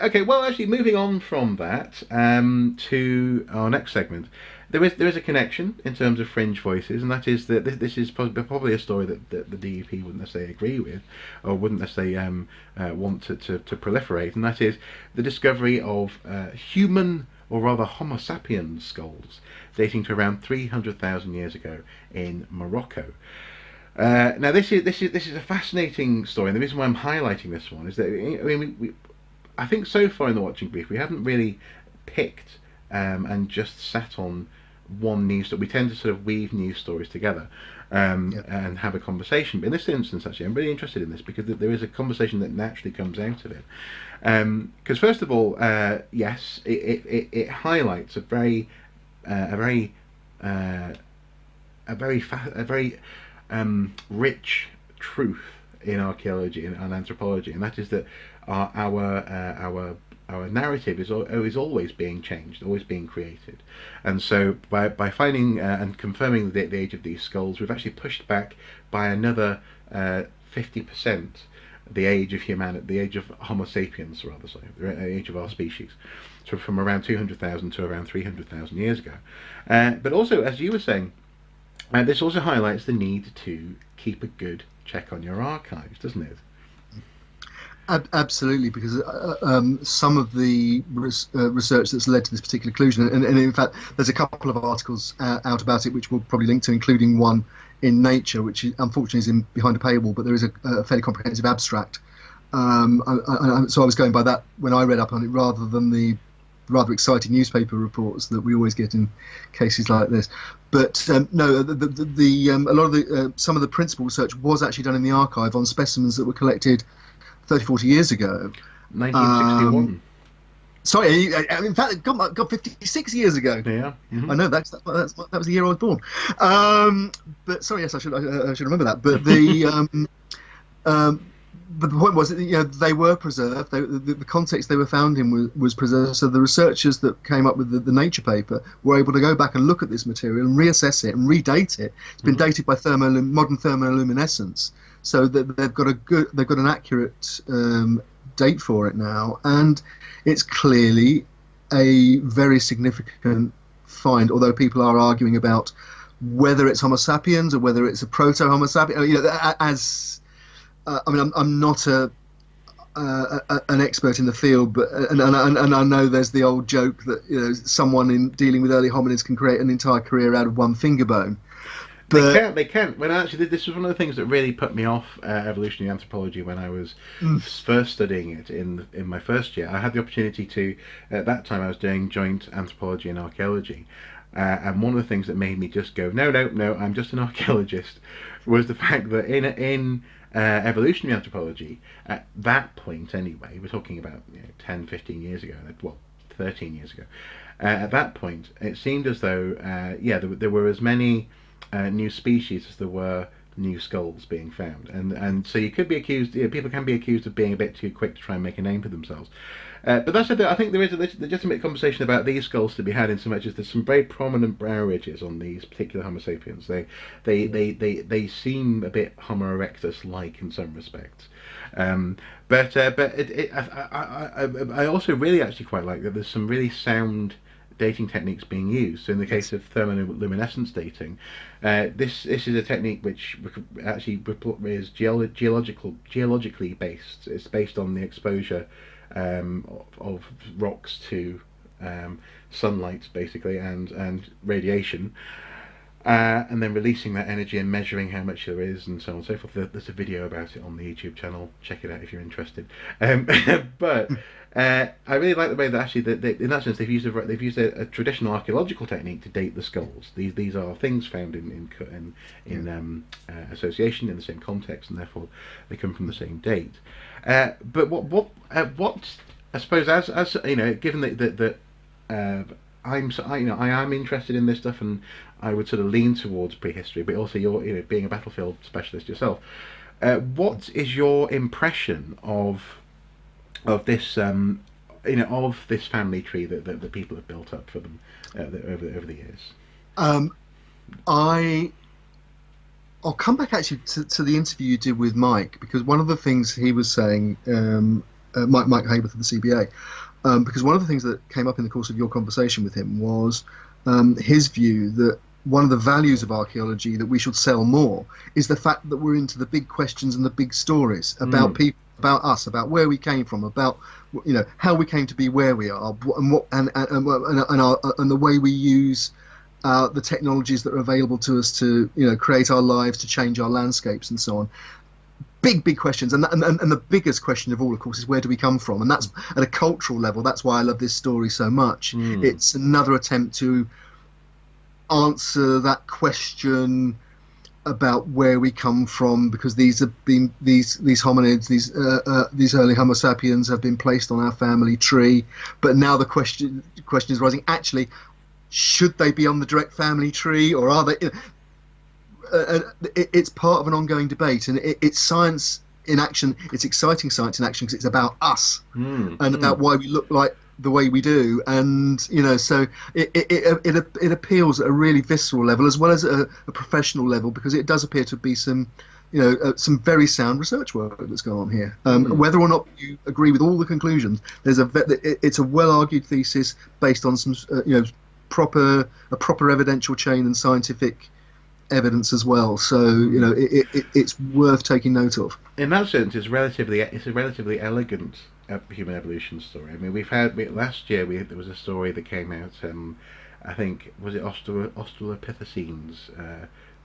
Okay, well, actually, moving on from that to our next segment, there is a connection in terms of fringe voices, and that is that this is probably a story that the DUP wouldn't necessarily agree with, or wouldn't necessarily want to proliferate, and that is the discovery of human, or rather Homo sapiens skulls dating to around 300,000 years ago in Morocco. Now this is a fascinating story, and the reason why I'm highlighting this one is that I mean I think so far in the watching brief we haven't really picked and just sat on one news story. We tend to sort of weave news stories together Yep. and have a conversation. But in this instance, actually, I'm really interested in this because there is a conversation that naturally comes out of it. Because first of all, yes, it highlights a very uh, a very rich truth in archaeology and anthropology, and that is that our narrative is always being changed, always being created, and so by finding and confirming the age of these skulls, we've actually pushed back by another 50% the age of humanity, the age of Homo sapiens, rather, so the age of our species, so from around 200,000 to around 300,000 years ago. But also, as you were saying, this also highlights the need to keep a good check on your archives, doesn't it? Absolutely, because some of the research that's led to this particular conclusion, and in fact, there's a couple of articles out about it, which we'll probably link to, including one in Nature, which unfortunately is behind a paywall, but there is a fairly comprehensive abstract. So I was going by that when I read up on it, rather than the rather exciting newspaper reports that we always get in cases like this. But no, a lot of the some of the principal research was actually done in the archive on specimens that were collected 30, 40 years ago. Um, 1961. sorry, in fact, God, 56 years ago. Yeah. I Hmm. know that was the year I was born. But sorry, yes, I should remember that. But the point was that they were preserved. The context they were found in was preserved. So the researchers that came up with the Nature paper were able to go back and look at this material and reassess it and redate it. It's been Hmm. dated by modern thermoluminescence, so that they've got an accurate date for it now, and it's clearly a very significant find. Although people are arguing about whether it's Homo sapiens or whether it's a proto Homo sapiens, as I mean, I'm not an expert in the field, but and I know there's the old joke that someone in dealing with early hominids can create an entire career out of one finger bone. They But can, they can. When actually, this was one of the things that really put me off evolutionary anthropology when I was mm, first studying it in my first year. I had the opportunity to, at that time, I was doing joint anthropology and archaeology, and one of the things that made me just go, no, no, no, I'm just an archaeologist, was the fact that in evolutionary anthropology, at that point anyway, we're talking about 10, 15 years ago, well, 13 years ago. At that point, it seemed as though, there were as many new species as there were new skulls being found, and so you could be accused. People can be accused of being a bit too quick to try and make a name for themselves. But that said, I think there is a legitimate conversation about these skulls to be had in so much as there's some very prominent brow ridges on these particular Homo sapiens. They seem a bit Homo erectus like in some respects. But I also really actually quite like that there's some really sound dating techniques being used. So in the case yes, of thermoluminescence dating, this is a technique which actually is geologically based. It's based on the exposure of rocks to sunlight, basically, and radiation, and then releasing that energy and measuring how much there is, and so on and so forth. There's a video about it on the YouTube channel. Check it out if you're interested. But I really like the way that actually, in that sense, they've used a traditional archaeological technique to date the skulls. These are things found yeah. in association in the same context, and therefore they come from the same date. But what I suppose, as you know, given that I am interested in this stuff, and I would sort of lean towards prehistory, but also you're being a battlefield specialist yourself. What is your impression of this of this family tree that the people have built up for them over the years? um, I I'll come back actually to the interview you did with Mike, because one of the things he was saying Mike Hayworth of the CBA, because one of the things that came up in the course of your conversation with him was his view that one of the values of archaeology that we should sell more is the fact that we're into the big questions and the big stories about people, about us, about where we came from, about how we came to be where we are, and the way we use the technologies that are available to us to create our lives, to change our landscapes, and so on. Big questions, and the biggest question of all, of course, is where do we come from? And that's at a cultural level. That's why I love this story so much. It's another attempt to answer that question about where we come from, because these hominids, these early Homo sapiens, have been placed on our family tree. But now the question is rising: actually, should they be on the direct family tree, or are they? It's part of an ongoing debate, and it's science in action. It's exciting science in action because it's about us and about why we look like the way we do, and so it appeals at a really visceral level as well as a professional level, because it does appear to be some very sound research work that's going on here. Whether or not you agree with all the conclusions, it's a well-argued thesis based on some proper evidential chain and scientific evidence as well. So it's worth taking note of. In that sense, it's a relatively elegant human evolution story. I mean, last year there was a story that came out. I think was it Australopithecines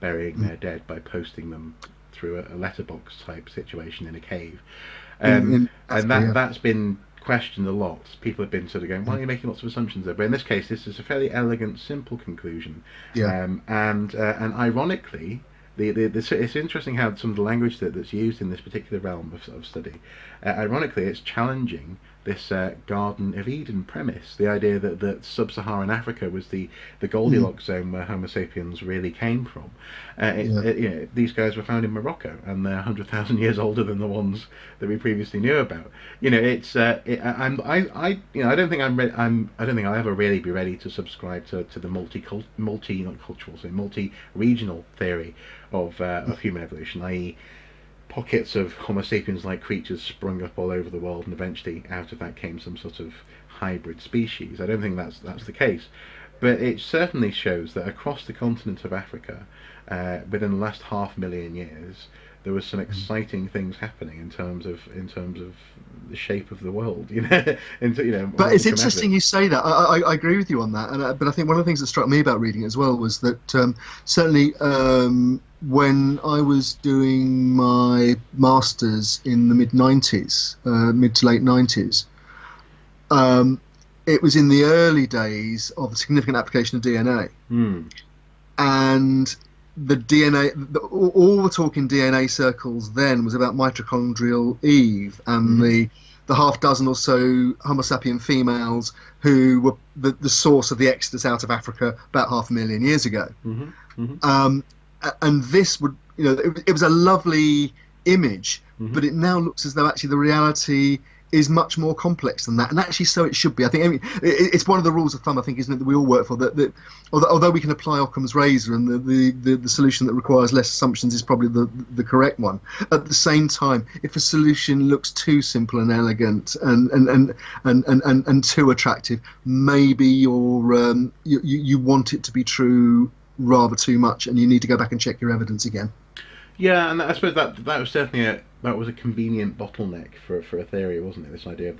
burying their dead by posting them through a letterbox type situation in a cave, and that's been questioned a lot. People have been sort of going, "Why are you making lots of assumptions there?" But in this case, this is a fairly elegant, simple conclusion. And ironically, it's interesting how some of the language that's used in this particular realm of study. Ironically, it's challenging this Garden of Eden premise, the idea that sub-Saharan Africa was the Goldilocks zone where Homo sapiens really came from. These guys were found in Morocco, and they're 100,000 years older than the ones that we previously knew about. I don't think I'll ever really be ready to subscribe to the multi-regional theory of human evolution, i.e. pockets of Homo sapiens-like creatures sprung up all over the world, and eventually out of that came some sort of hybrid species. I don't think that's the case, but it certainly shows that across the continent of Africa, within the last 500,000 years, there was some exciting things happening in terms of the shape of the world. But it's interesting you say that. I agree with you on that. But I think one of the things that struck me about reading it as well was that certainly when I was doing my masters in the mid to late 90s, it was in the early days of the significant application of DNA, and the DNA, all the talk in DNA circles then was about mitochondrial Eve and the half dozen or so Homo sapien females who were the source of the exodus out of Africa about 500,000 years ago. And this would, it was a lovely image, but it now looks as though actually the reality is much more complex than that, and actually so it should be. I mean, it's one of the rules of thumb, I think, isn't it, that we all work for, that although we can apply Occam's razor and the solution that requires less assumptions is probably the correct one, at the same time, if a solution looks too simple and elegant and too attractive, maybe you want it to be true rather too much, and you need to go back and check your evidence again. Yeah, and I suppose that was certainly a convenient bottleneck for a theory, wasn't it? This idea of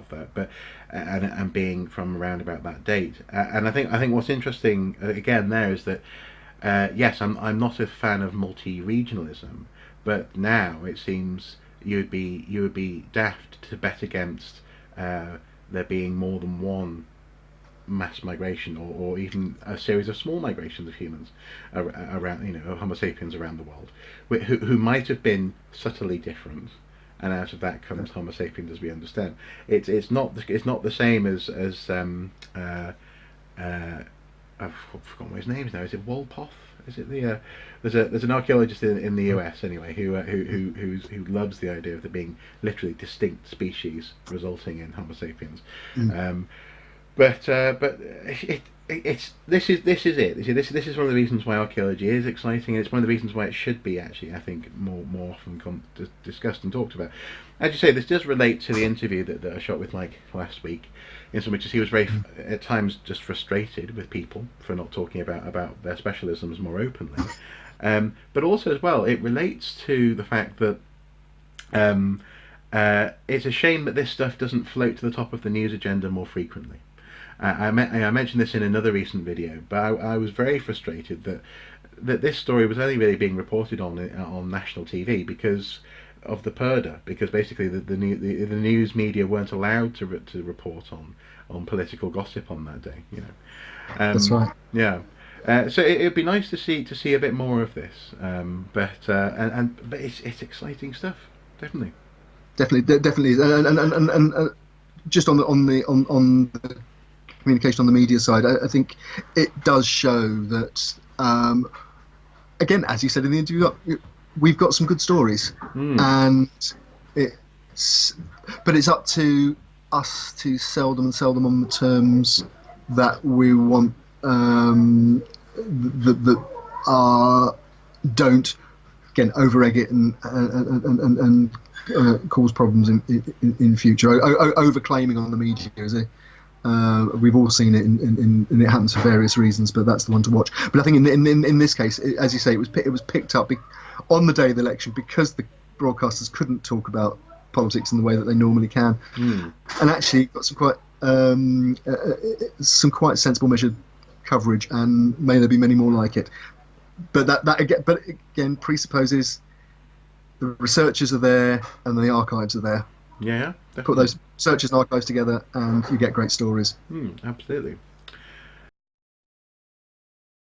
that, but and being from around about that date. And I think what's interesting again there is that yes, I'm not a fan of multi-regionalism, but now it seems you would be daft to bet against there being more than one mass migration or even a series of small migrations of humans around, Homo sapiens around the world, who might have been subtly different, and out of that comes Homo sapiens as we understand. It's not the same as I've forgotten what his name is now. Is it Wolpoff? Is it the there's an archaeologist in the US anyway who loves the idea of there being literally distinct species resulting in Homo sapiens. But this is it. You see, this is one of the reasons why archaeology is exciting, and it's one of the reasons why it should be actually, I think, more often discussed and talked about. As you say, this does relate to the interview that I shot with Mike last week, in some which he was very at times just frustrated with people for not talking about their specialisms more openly, but also as well it relates to the fact that. It's a shame that this stuff doesn't float to the top of the news agenda more frequently. I mentioned this in another recent video, but I was very frustrated that this story was only really being reported on national TV because of the purdah, because basically the news media weren't allowed to report on political gossip on that day. That's right. Yeah. So it'd be nice to see a bit more of this, but it's exciting stuff, definitely. Definitely, and just on the communication on the media side, I think it does show that, again, as you said in the interview, we've got some good stories, and but it's up to us to sell them on the terms that we want, that don't again over egg it and cause problems in future. Over claiming on the media is it? We've all seen it, and it happens for various reasons. But that's the one to watch. But I think in this case, as you say, it was picked up on the day of the election because the broadcasters couldn't talk about politics in the way that they normally can, and actually got some quite sensible, measured coverage, and may there be many more like it. But that again presupposes the researchers are there and the archives are there. Yeah, definitely. Put those researchers and archives together, and you get great stories. Absolutely.